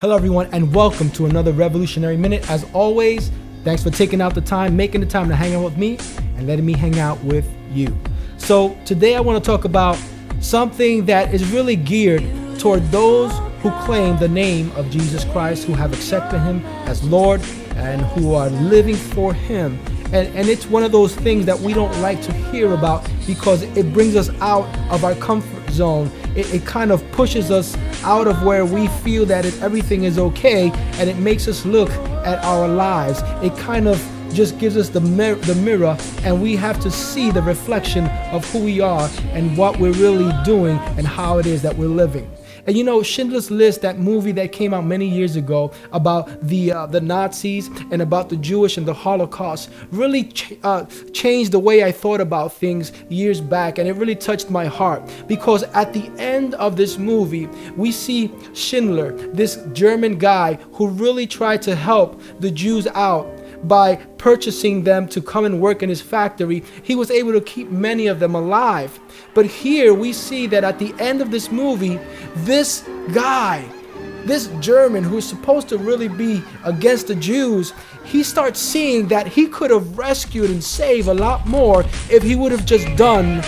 Hello, everyone, and welcome to another Revolutionary Minute. As always, thanks for taking out the time, making the time to hang out with me, and letting me hang out with you. So today I want to talk about something that is really geared toward those who claim the name of Jesus Christ, who have accepted Him as Lord, and who are living for Him. And it's one of those things that we don't like to hear about because it brings us out of our comfort zone. It kind of pushes us out of where we feel that everything is okay, and it makes us look at our lives. It kind of just gives us the mirror, and we have to see the reflection of who we are and what we're really doing and how it is that we're living. And you know, Schindler's List, that movie that came out many years ago about the Nazis and about the Jewish and the Holocaust, really changed the way I thought about things years back, and it really touched my heart because at the end of this movie, we see Schindler, this German guy who really tried to help the Jews out by purchasing them to come and work in his factory. He was able to keep many of them alive. But here we see that at the end of this movie, this guy, this German who is supposed to really be against the Jews, he starts seeing that he could have rescued and saved a lot more if he would have just done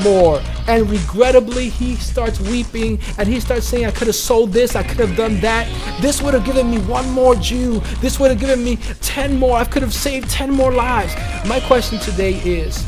more. And regrettably, he starts weeping and he starts saying, I could have sold this, I could have done that. This would have given me one more Jew. This would have given me 10 more. I could have saved 10 more lives. My question today is,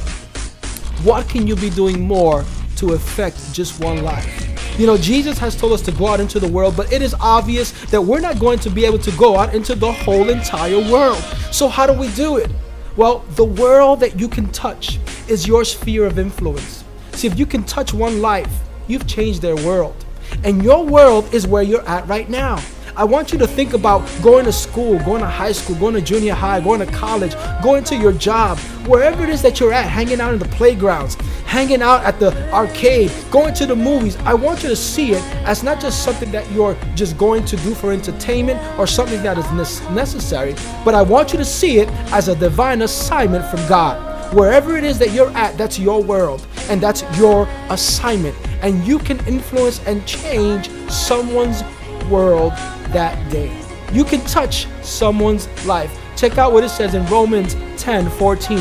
what can you be doing more to affect just one life? You know, Jesus has told us to go out into the world, but it is obvious that we're not going to be able to go out into the whole entire world. So how do we do it? Well, the world that you can touch is your sphere of influence. See, if you can touch one life, you've changed their world. And your world is where you're at right now. I want you to think about going to school, going to high school, going to junior high, going to college, going to your job, wherever it is that you're at, hanging out in the playgrounds, hanging out at the arcade, going to the movies. I want you to see it as not just something that you're just going to do for entertainment or something that is necessary, but I want you to see it as a divine assignment from God. Wherever it is that you're at, that's your world, and that's your assignment. And you can influence and change someone's world that day. You can touch someone's life. Check out what it says in Romans 10:14.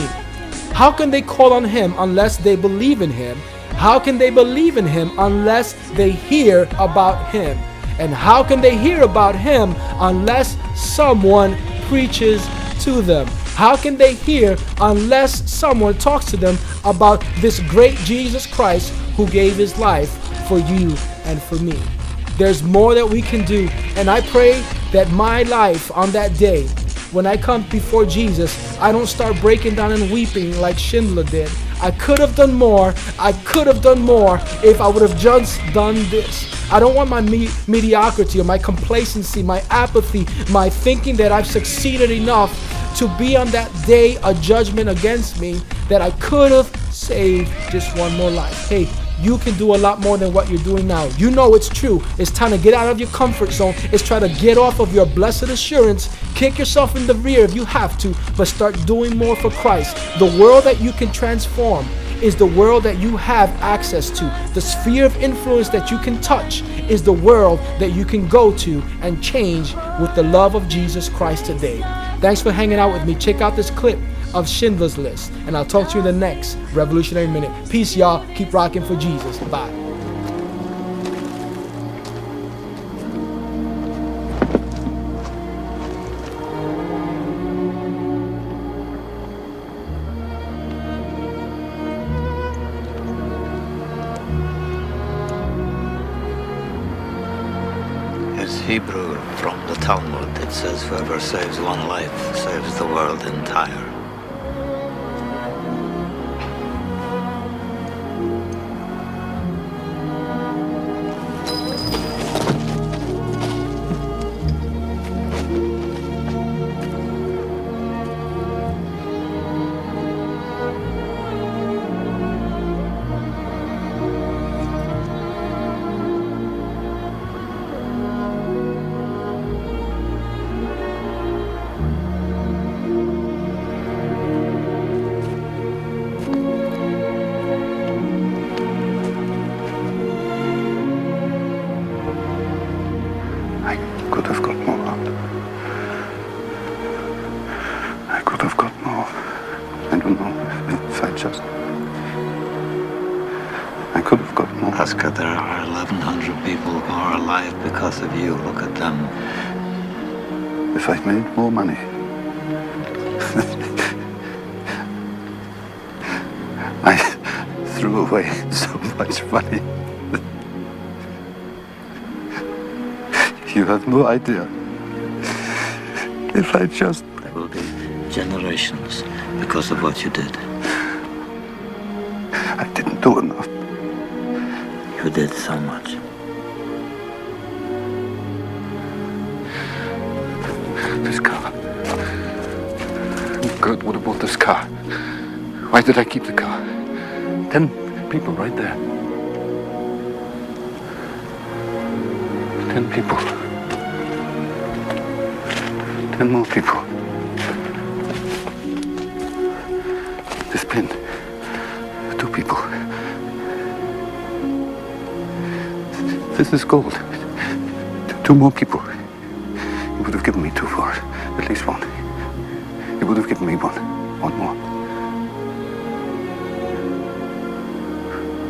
How can they call on Him unless they believe in Him? How can they believe in Him unless they hear about Him? And how can they hear about Him unless someone preaches to them? How can they hear unless someone talks to them about this great Jesus Christ who gave His life for you and for me? There's more that we can do, and I pray that my life on that day, when I come before Jesus, I don't start breaking down and weeping like Schindler did. I could have done more. I could have done more if I would have just done this. I don't want my mediocrity or my complacency, my apathy, my thinking that I've succeeded enough to be on that day a judgment against me that I could have saved just one more life. Hey, you can do a lot more than what you're doing now. You know it's true. It's time to get out of your comfort zone. It's try to get off of your blessed assurance. Kick yourself in the rear if you have to, but start doing more for Christ. The world that you can transform is the world that you have access to. The sphere of influence that you can touch is the world that you can go to and change with the love of Jesus Christ today. Thanks for hanging out with me. Check out this clip of Schindler's List, and I'll talk to you in the next Revolutionary Minute. Peace, y'all. Keep rocking for Jesus. Bye. It's Hebrew from the Talmud. It says, whoever saves one life saves the world entire. have got more. I could have got more. I don't know if I just... I could have got more. Oscar, there are 1,100 people who are alive because of you. Look at them. If I made more money... I threw away so much money. You have no idea. If I just... There will be generations because of what you did. I didn't do enough. You did so much. This car. Good, what about this car? Why did I keep the car? 10 people right there. 10 people. 10 more people. This pin. 2 people. This is gold. 2 more people. You would have given me 2 for it. At least 1. You would have given me 1. 1 more.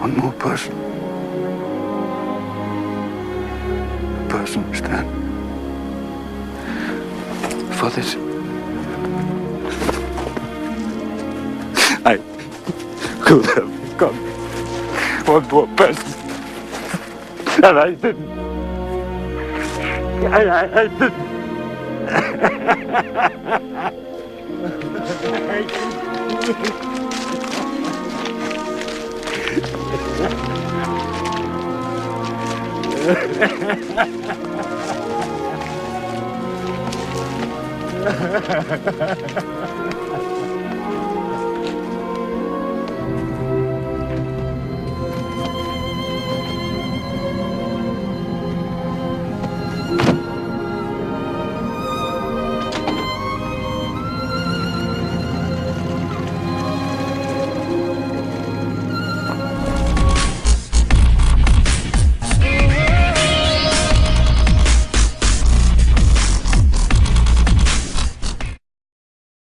1 more person. A person, Stan. For this. I could have got 1 more person. And I didn't. I didn't.